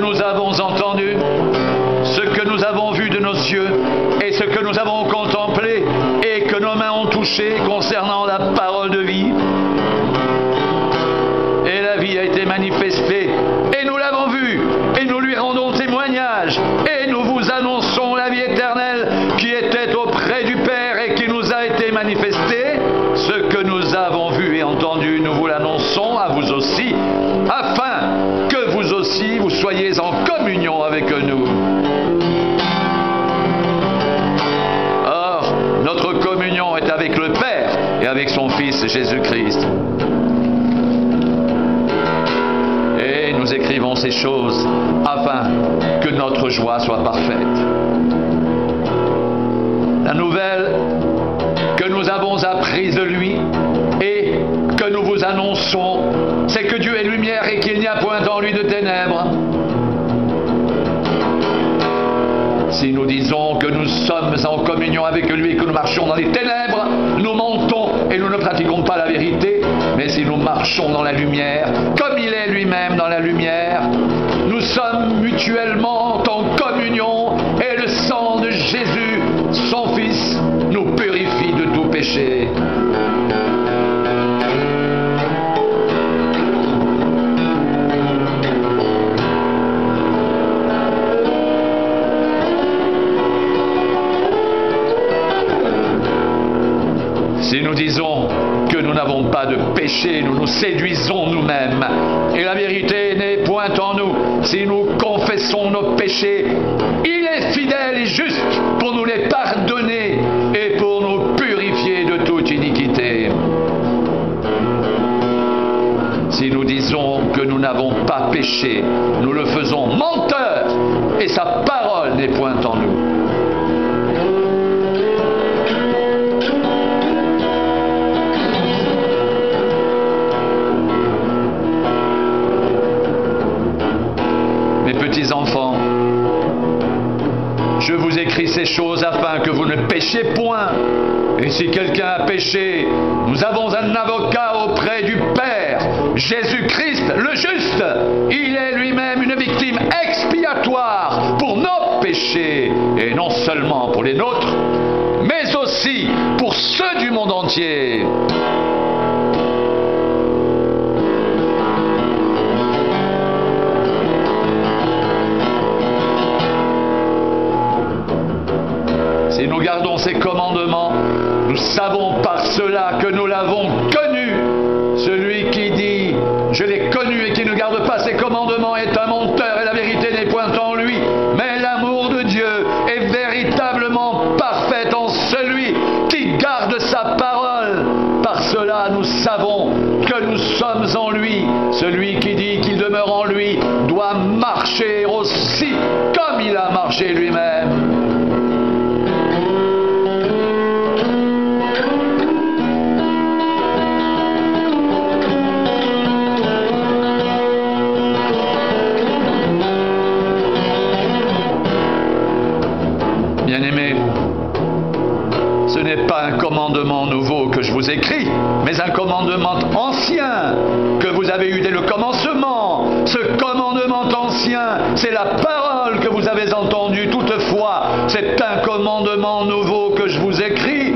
nous avons entendu, ce que nous avons vu de nos yeux et ce que nous avons contemplé et que nos mains ont touché concernant la parole de vie. Et la vie a été manifestée et nous l'avons vue et nous lui rendons témoignage et nous vous annonçons la vie éternelle qui était auprès du Père et qui nous a été manifestée. Ce que nous avons vu et entendu, nous vous l'annonçons à vous aussi, afin que vous aussi vous soyez en communion avec nous. Or, notre communion est avec le Père et avec son Fils Jésus-Christ. Et nous écrivons ces choses afin que notre joie soit parfaite. La nouvelle que nous avons apprise de lui et que nous vous annonçons, c'est que Dieu est lumière et qu'il n'y a point en lui de ténèbres. Si nous disons que nous sommes en communion avec lui et que nous marchons dans les ténèbres, nous mentons et nous ne pratiquons pas la vérité. Mais si nous marchons dans la lumière, comme il est lui-même dans la lumière, nous sommes mutuellement en communion et le sang de Jésus, son Fils, nous purifie de tout péché. Si nous disons que nous n'avons pas de péché, nous nous séduisons nous-mêmes. Et la vérité n'est point en nous. Si nous confessons nos péchés, il est fidèle et juste pour nous les pardonner et pour nous purifier de toute iniquité. Si nous disons que nous n'avons pas péché, nous le faisons menteur et sa parole n'est point en nous. Mes petits enfants, je vous écris ces choses afin que vous ne péchiez point. Et si quelqu'un a péché, nous avons un avocat auprès du Père, Jésus-Christ le juste. Il est lui-même une victime expiatoire pour nos péchés, et non seulement pour les nôtres, mais aussi pour ceux du monde entier. Si nous gardons ces commandements, nous savons par cela que nous l'avons connu. Celui qui dit « Je l'ai connu » et qui ne garde pas ses commandements est un menteur et la vérité n'est point en lui. Mais l'amour de Dieu est véritablement parfait en celui qui garde sa parole. Par cela, nous savons que nous sommes en lui. Celui qui dit qu'il demeure en lui doit marcher aussi comme il a marché lui-même. Bien-aimés, ce n'est pas un commandement nouveau que je vous écris, mais un commandement ancien que vous avez eu dès le commencement. Ce commandement ancien, c'est la parole que vous avez entendue toutefois. C'est un commandement nouveau que je vous écris,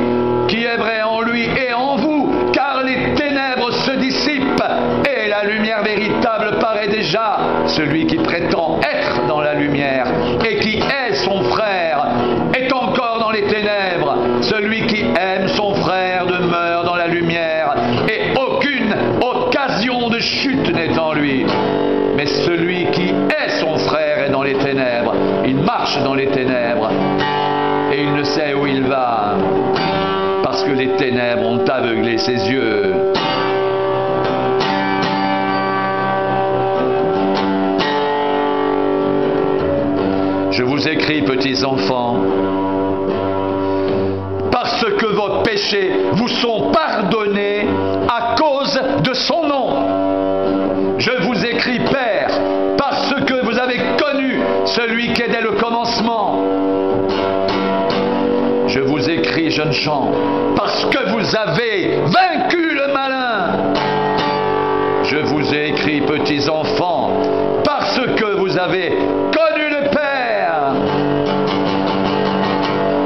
qui est vrai en lui et en vous, car les ténèbres se dissipent et la lumière véritable paraît déjà. Celui qui prétend être dans la lumière et qui est son frère est encore dans les ténèbres. Celui qui aime son frère demeure dans la lumière et aucune occasion de chute n'est en lui. Mais celui qui est son frère est dans les ténèbres. Il marche dans les ténèbres et il ne sait où il va parce que les ténèbres ont aveuglé ses yeux. Je vous écris, petits enfants, parce que vos péchés vous sont pardonnés à cause de son nom. Je vous écris, Père, parce que vous avez connu celui qui est dès le commencement. Je vous écris, jeunes gens, parce que vous avez vaincu le malin. Je vous ai écrit, petits enfants, parce que vous avez connu le Père.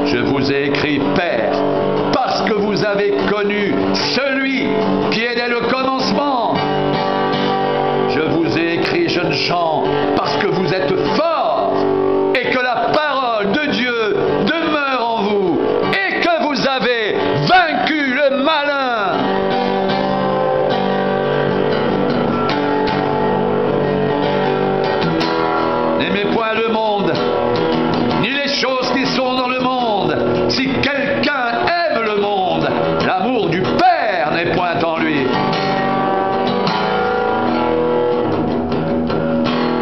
Je vous ai écrit Père, parce que vous avez connu celui qui est dès le commencement. Je vous ai écrit, jeunes gens, parce que vous êtes forts et que la parole de Dieu demeure en vous et que vous avez vaincu le malin. N'aimez point le monde, ni les choses qui sont dans le monde. Si quelqu'un aime le monde, l'amour du Père n'est point en lui.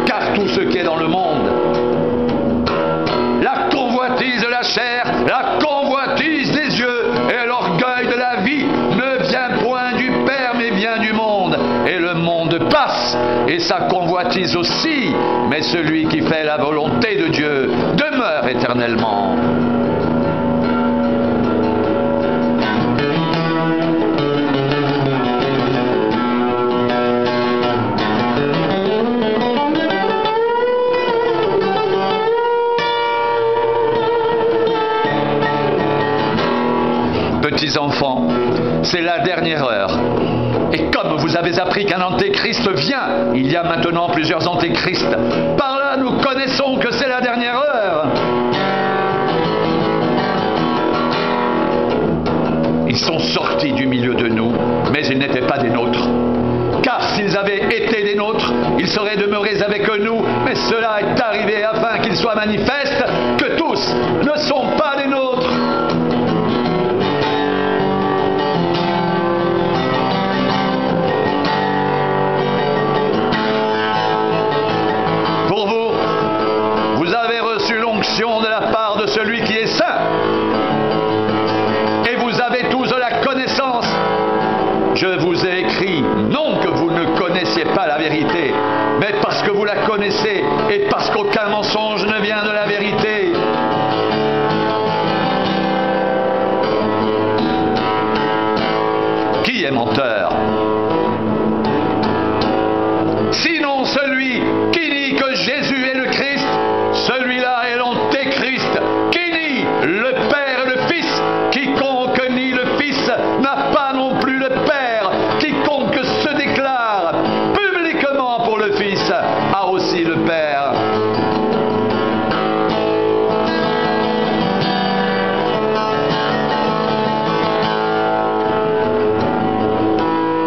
Car tout ce qui est dans le monde, la convoitise de la chair, la convoitise des yeux et l'orgueil de la vie ne vient point du Père mais vient du monde. Et le monde passe et sa convoitise aussi, mais celui qui fait la volonté de Dieu demeure éternellement. Petits enfants, c'est la dernière heure. Et comme vous avez appris qu'un antéchrist vient, il y a maintenant plusieurs antéchrists. Par là, nous connaissons que c'est la dernière heure. Ils sont sortis du milieu de nous, mais ils n'étaient pas des nôtres. Car s'ils avaient été des nôtres, ils seraient demeurés avec nous, mais cela est arrivé afin qu'il soit manifeste que tous ne sont pas des nôtres. Pour vous, vous avez reçu l'onction de la part de celui qui est saint. Et vous avez tous de la connaissance. Je vous ai écrit, non que vous ne connaissiez pas la vérité, mais parce que vous la connaissez et parce qu'aucun mensonge ne vient de la vérité. Qui est menteur? Sinon celui qui nie que Jésus est le Christ, celui-là est l'antéchrist, qui nie le Père et le Fils. Quiconque nie le Fils n'a pas non plus le Père. Quiconque se déclare publiquement pour le Fils a aussi le Père.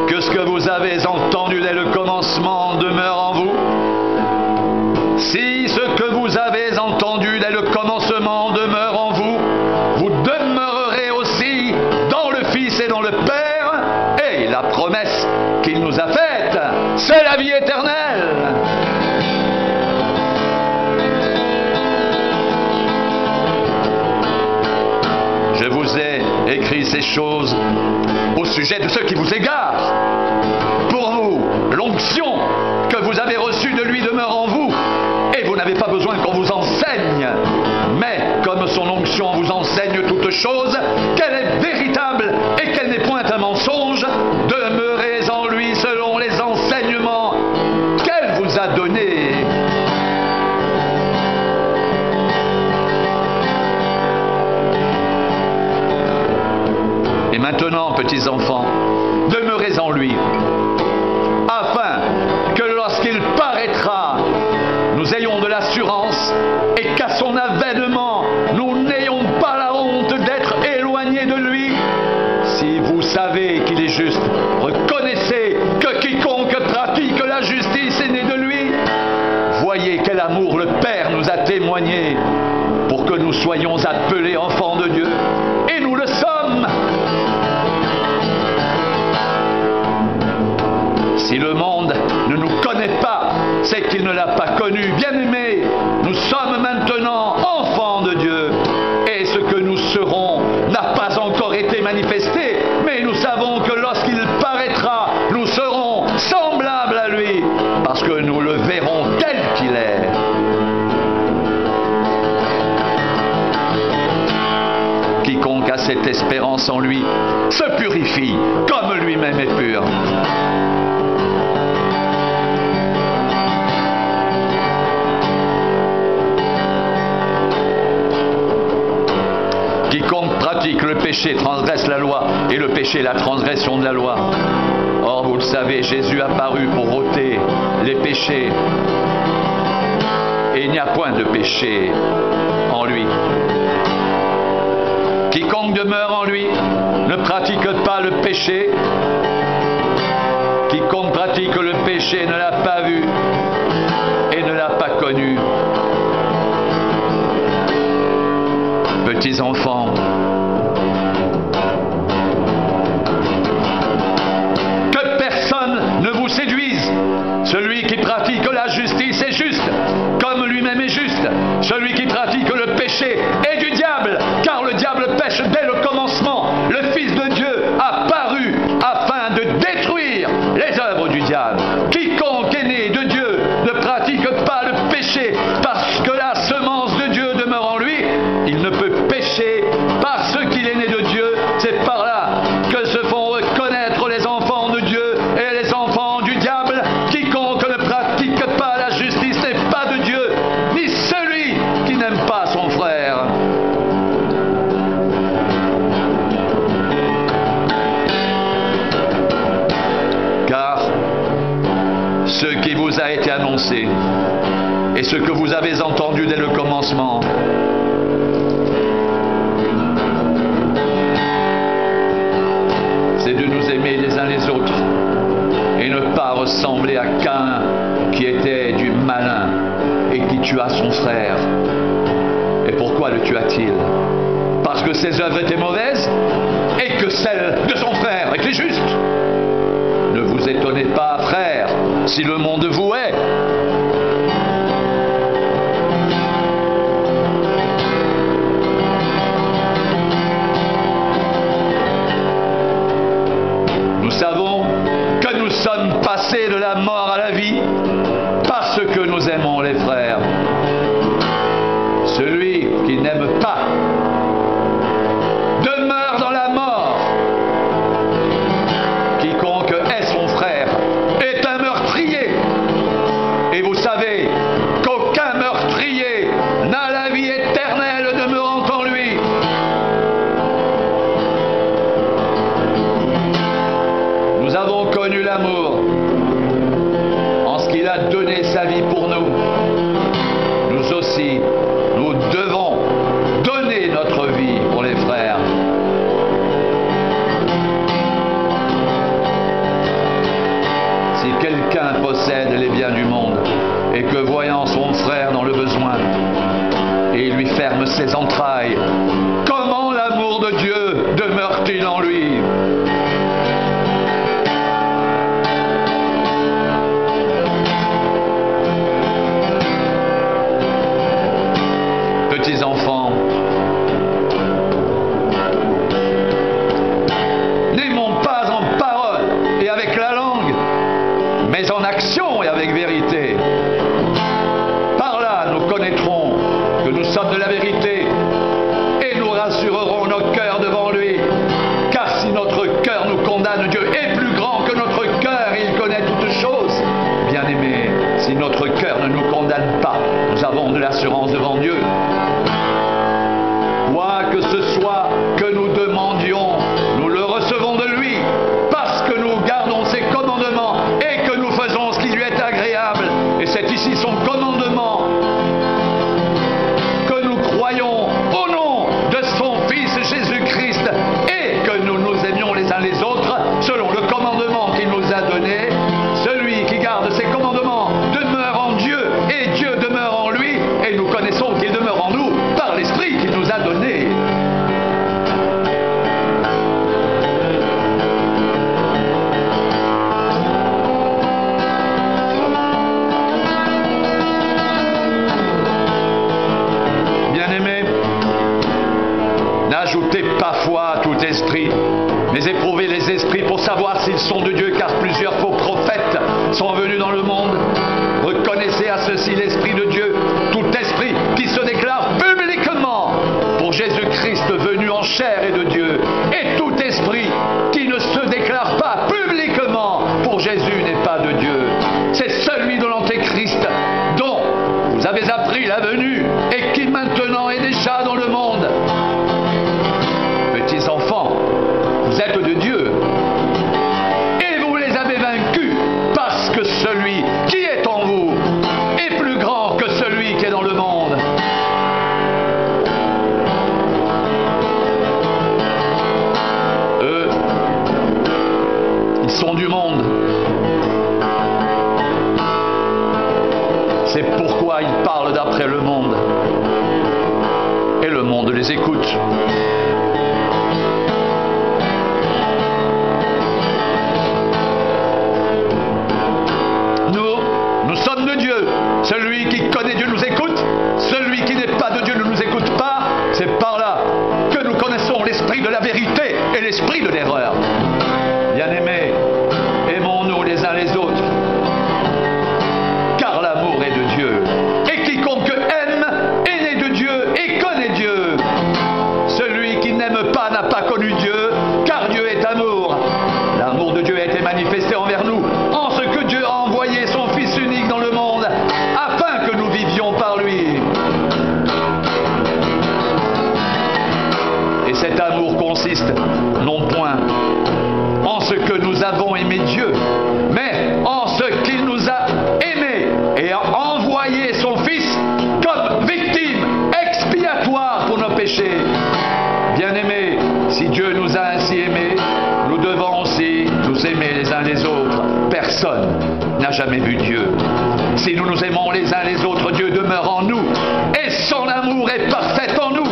Que ce que vous avez entendu dès le commencement demeure en vous. Si ce que vous avez entendu dès le commencement demeure en vous, vous demeurerez aussi dans le Fils et dans le Père. Et la promesse qu'il nous a faite, c'est la vie éternelle. Je vous ai écrit ces choses au sujet de ceux qui vous égarent. Pour vous, l'onction que vous avez reçue de lui demeure en vous, et vous n'avez pas besoin qu'on vous enseigne. Mais comme son onction vous enseigne toutes choses, qu'elle est véritable et qu'elle n'est point un mensonge, demeurez en lui selon les enseignements qu'elle vous a donnés. Et maintenant, petits enfants, demeurez en lui, afin que lorsqu'il paraîtra, nous ayons de l'assurance et qu'à son avènement, nous n'ayons pas la honte d'être éloignés de lui. Si vous savez qu'il est juste, reconnaissez que quiconque pratique la justice est né de lui. Voyez quel amour le Père nous a témoigné pour que nous soyons appelés enfants de Dieu. Et nous le sommes. Si le monde ne nous connaît pas, c'est qu'il ne l'a pas connu. Bien-aimés, nous sommes maintenant enfants de Dieu. Et ce que nous serons n'a pas encore été manifesté, mais nous savons que lorsqu'il paraîtra, nous serons semblables à lui, parce que nous le verrons tel qu'il est. Quiconque a cette espérance en lui se purifie comme lui-même est pur. pratique le péché transgresse la loi, et le péché la transgression de la loi. Or, vous le savez, Jésus a paru pour ôter les péchés. Et il n'y a point de péché en lui. Quiconque demeure en lui ne pratique pas le péché. Quiconque pratique le péché ne l'a pas vu et ne l'a pas connu. Petits enfants, que personne ne vous séduise. Celui qui pratique la justice est juste, comme lui-même est juste. Celui qui pratique le péché est du diable, car le diable pêche dès le commencement. Le Fils de Dieu a paru afin de détruire les œuvres du diable. Quiconque est né de Dieu ne pratique pas le péché, parce que la semence de Dieu demeure en lui. Il ne peut pécher parce qu'il est né de Dieu. C'est par là que se font reconnaître les enfants de Dieu et les enfants du diable. Quiconque ne pratique pas la justice n'est pas de Dieu, ni celui qui n'aime pas son frère. Car ce qui vous a été annoncé et ce que vous avez entendu dès le commencement, c'est de nous aimer les uns les autres et ne pas ressembler à Caïn qui était du malin et qui tua son frère. Et pourquoi le tua-t-il? Parce que ses œuvres étaient mauvaises et que celles de son frère étaient justes. Ne vous étonnez pas, frères, si le monde vous hait. Nous savons que nous sommes passés de la mort à la vie parce que nous aimons les frères. Celui qui n'aime pas demeure dans la mort. Quiconque est son frère est un meurtrier. Et vous savez qu'aucun meurtrier n'a la vie éternelle demeurant en lui. Nous avons connu l'amour en ce qu'il a donné sa vie pour nous. Nous aussi, nous devons donner notre vie pour les frères. Si quelqu'un possède les biens du monde et que voyant son frère dans le besoin, et il lui ferme ses entrailles, comment l'amour de Dieu demeure-t-il en lui? Petits enfants, n'aimons pas en parole et avec la langue, mais en action et avec vérité. Par là, nous connaîtrons que nous sommes de la vérité et nous rassurerons nos cœurs devant lui. Car si notre cœur nous condamne, Dieu est plus grand que notre cœur et il connaît toutes choses. Bien-aimés, si notre cœur ne nous condamne pas, nous avons de l'assurance devant Dieu. Quoi que ce soit que nous demandions, nous le recevons de lui, parce que nous gardons ses commandements et que nous faisons ce qui lui est agréable. Et c'est ici son commandement que nous croyons au nom de son Fils Jésus-Christ et que nous nous aimions les uns les autres selon le commandement qu'il nous a donné. Celui qui garde ses commandements demeure en Dieu et Dieu demeure en lui, et nous connaissons qu'il demeure en nous par l'Esprit qu'il nous a donné. Bien-aimés, n'ajoutez pas foi à tout esprit, mais éprouvez les esprits pour savoir s'ils sont de Dieu, car plusieurs faux prophètes sont venus dans le monde. Reconnaissez à ceci l'Esprit de Dieu, tout esprit qui se déclare publiquement pour Jésus-Christ venu en chair et de Dieu, et tout esprit qui ne se déclare pas publiquement pour Jésus n'est pas de Dieu. C'est celui de l'Antéchrist dont vous avez appris la venue et qui maintenant est déjà dans le monde. dans le monde. Eux, ils sont du monde. C'est pourquoi ils parlent d'après le monde. Et le monde les écoute. Nous sommes de Dieu. Celui qui connaît Dieu nous écoute. Celui qui n'est pas de Dieu ne nous écoute pas. C'est par là que nous connaissons l'esprit de la vérité et l'esprit de l'erreur. Bien-aimés, aimons-nous les uns les autres. Car l'amour est de Dieu. Et quiconque aime est né de Dieu et connaît Dieu. Celui qui n'aime pas n'a pas connu Dieu, car Dieu est amour. L'amour de Dieu a été manifesté envers nous, en ce que Dieu a envoyé son Fils unique dans le monde, afin que nous vivions par lui. Et cet amour consiste, non point en ce que nous avons aimé Dieu, mais en ce qu'il nous a aimés et a envoyé son Fils comme victime expiatoire pour nos péchés. Bien-aimés, si Dieu nous a ainsi aimés, nous devons aussi nous aimer les uns les autres. Personne n'a jamais vu Dieu. Si nous nous aimons les uns les autres, Dieu demeure en nous et son amour est parfait en nous.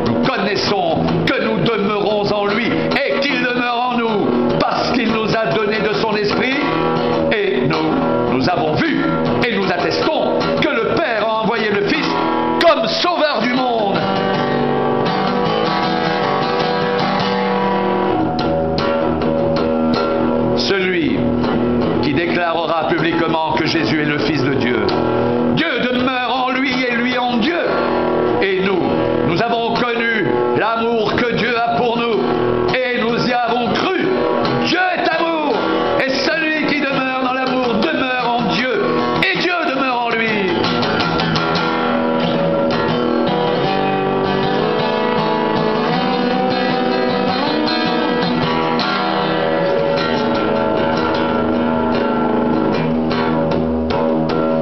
Nous connaissons que nous demeurons en lui et qu'il demeure en nous parce qu'il nous a donné de son esprit et nous avons vu et nous attestons que le Père a envoyé le Fils comme sauveur du monde. Celui qui déclarera publiquement que Jésus est le Fils de Dieu. Dieu demeure en lui et lui en Dieu. Et nous avons connu l'amour que Dieu a pour nous et nous y avons cru. Dieu est amour et celui qui demeure dans l'amour demeure en Dieu et Dieu demeure en lui.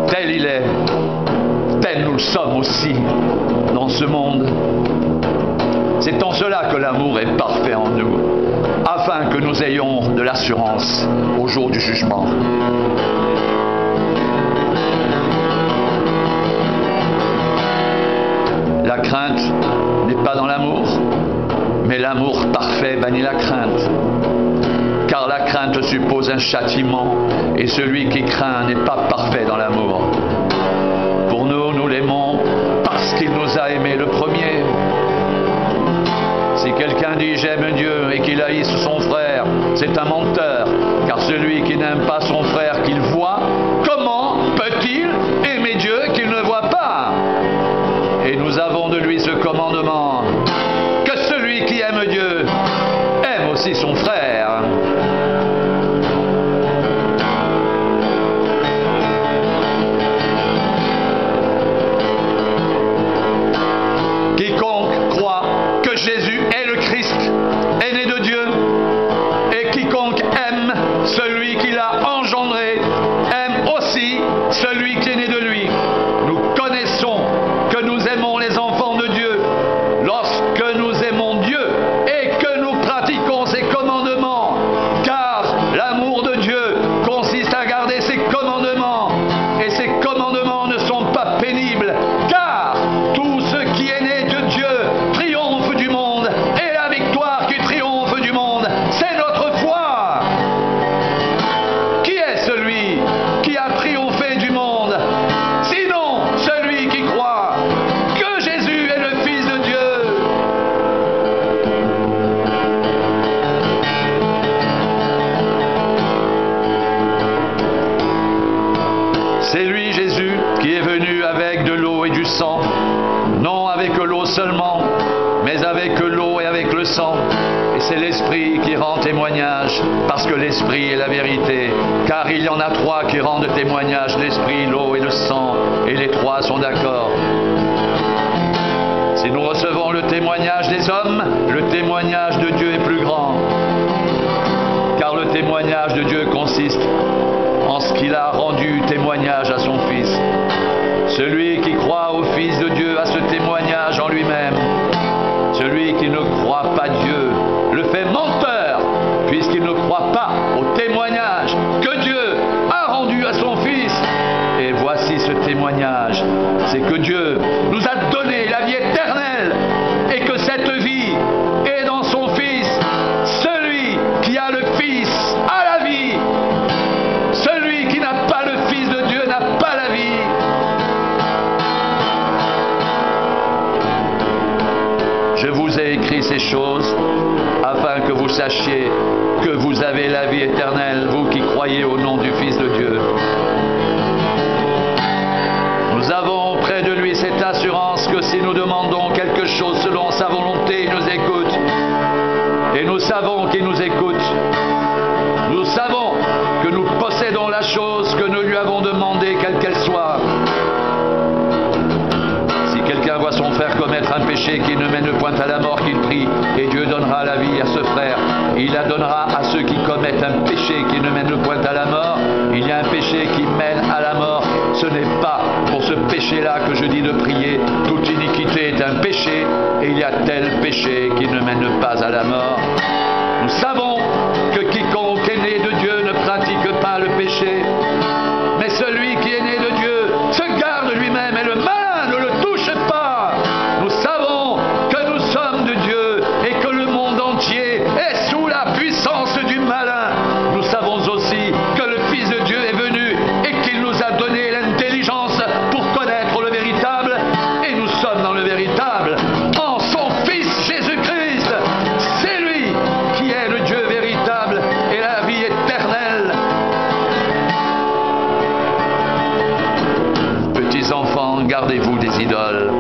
Tel il est, tel nous le sommes aussi dans ce monde. C'est en cela que l'amour est parfait en nous, afin que nous ayons de l'assurance au jour du jugement. La crainte n'est pas dans l'amour, mais l'amour parfait bannit la crainte. Car la crainte suppose un châtiment, et celui qui craint n'est pas parfait dans l'amour. Pour nous, nous l'aimons parce qu'il nous a aimés le premier. Si quelqu'un dit « j'aime Dieu » et qu'il haïsse son frère, c'est un menteur, car celui qui n'aime pas son frère qu'il voit, comment peut-il aimer Dieu qu'il ne voit pas? Et nous avons de lui ce commandement, que celui qui aime Dieu aime aussi son frère. Quiconque croit que Jésus est le Christ est né de Dieu, et quiconque aime celui qui l'a engendré aime aussi celui qui est né de lui. Nous connaissons que nous aimons les enfants de Dieu lorsque nous aimons Dieu et que nous pratiquons ses commandements, car l'amour de Dieu consiste à garder ses commandements, et ses commandements ne sont pas pénibles, car tout ce qui est né de Dieu triomphe du monde, et la victoire qui triomphe du monde, c'est notre foi. Qui est celui qui a triomphé du monde, sinon celui qui croit que Jésus est le Fils de Dieu? C'est lui, Jésus, qui est venu avec de l'eau et du sang, non avec l'eau seulement, mais avec l'eau et avec le sang. Et c'est l'Esprit qui rend témoignage, parce que l'Esprit est la vérité. Car il y en a trois qui rendent témoignage, l'Esprit, l'eau et le sang, et les trois sont d'accord. Si nous recevons le témoignage des hommes, le témoignage de Dieu est plus grand. Car le témoignage de Dieu consiste en ce qu'il a rendu témoignage à son Fils. Celui qui croit au Fils de Dieu a ce témoignage en lui-même. Celui qui ne croit pas Dieu le fait menteur, puisqu'il ne croit pas au témoignage que Dieu a rendu à son Fils. Et voici ce témoignage, c'est que Dieu nous a donné la vie éternelle et que cette vie est dans son Fils. Celui qui a le Fils a la vie. Celui qui n'a pas le Fils de Dieu n'a pas la vie. Je vous ai écrit ces choses afin que vous sachiez que vous avez la vie éternelle, vous qui croyez au nom du Fils de Dieu. Nous avons près de lui cette assurance que si nous demandons quelque chose selon sa volonté, il nous écoute. Et nous savons qu'il nous écoute. Nous savons que nous possédons la chose que nous lui avons demandée, quelle qu'elle soit. Si quelqu'un voit son frère commettre un péché qui ne mène point à la mort, qu'il prie, et Dieu donnera la vie à ce frère. Il la donnera à ceux qui commettent un péché qui ne mène point à la mort. Il y a un péché qui mène à la mort. Ce n'est pas pour ce péché-là que je dis de prier. Toute iniquité est un péché, et il y a tel péché qui ne mène pas à la mort. Nous savons que quiconque est né de Dieu ne pratique pas le péché, mais celui qui est né de Dieu se garde lui-même et le malin ne le touche pas. Nous savons que nous sommes de Dieu et que le monde entier est sous la puissance du malin. Nous savons aussi que le Fils de Dieu est venu et qu'il nous a donné l'intelligence pour connaître le véritable, et nous sommes dans le véritable en son Fils Jésus-Christ. C'est lui qui est le Dieu véritable et la vie éternelle. Petits enfants, gardez-vous des idoles.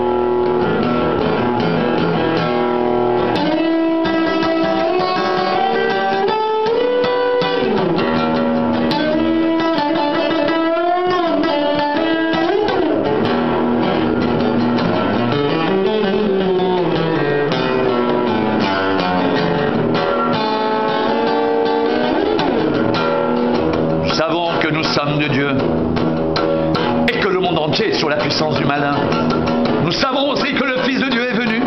Nous savons que nous sommes de Dieu et que le monde entier est sous la puissance du malin. Nous savons aussi que le Fils de Dieu est venu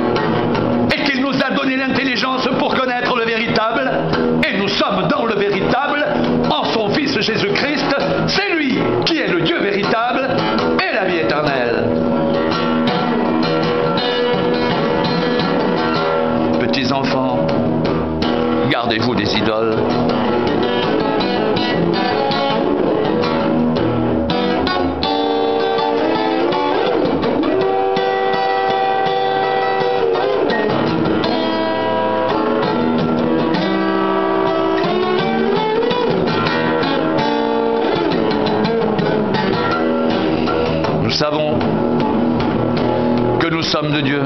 et qu'il nous a donné l'intelligence pour connaître le véritable, et nous sommes dans le véritable en son Fils Jésus-Christ. C'est lui qui est le Dieu véritable et la vie éternelle. Petits enfants, gardez-vous des idoles. Nous savons que nous sommes de Dieu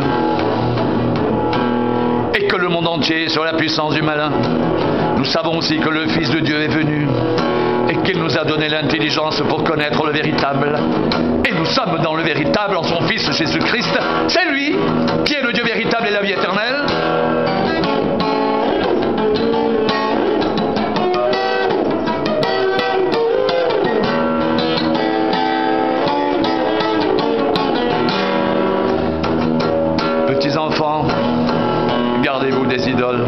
et que le monde entier est sur la puissance du malin. Nous savons aussi que le Fils de Dieu est venu et qu'il nous a donné l'intelligence pour connaître le véritable. Et nous sommes dans le véritable en son Fils Jésus-Christ. C'est lui qui est le Dieu véritable et la vie éternelle. Petits enfants, gardez-vous des idoles.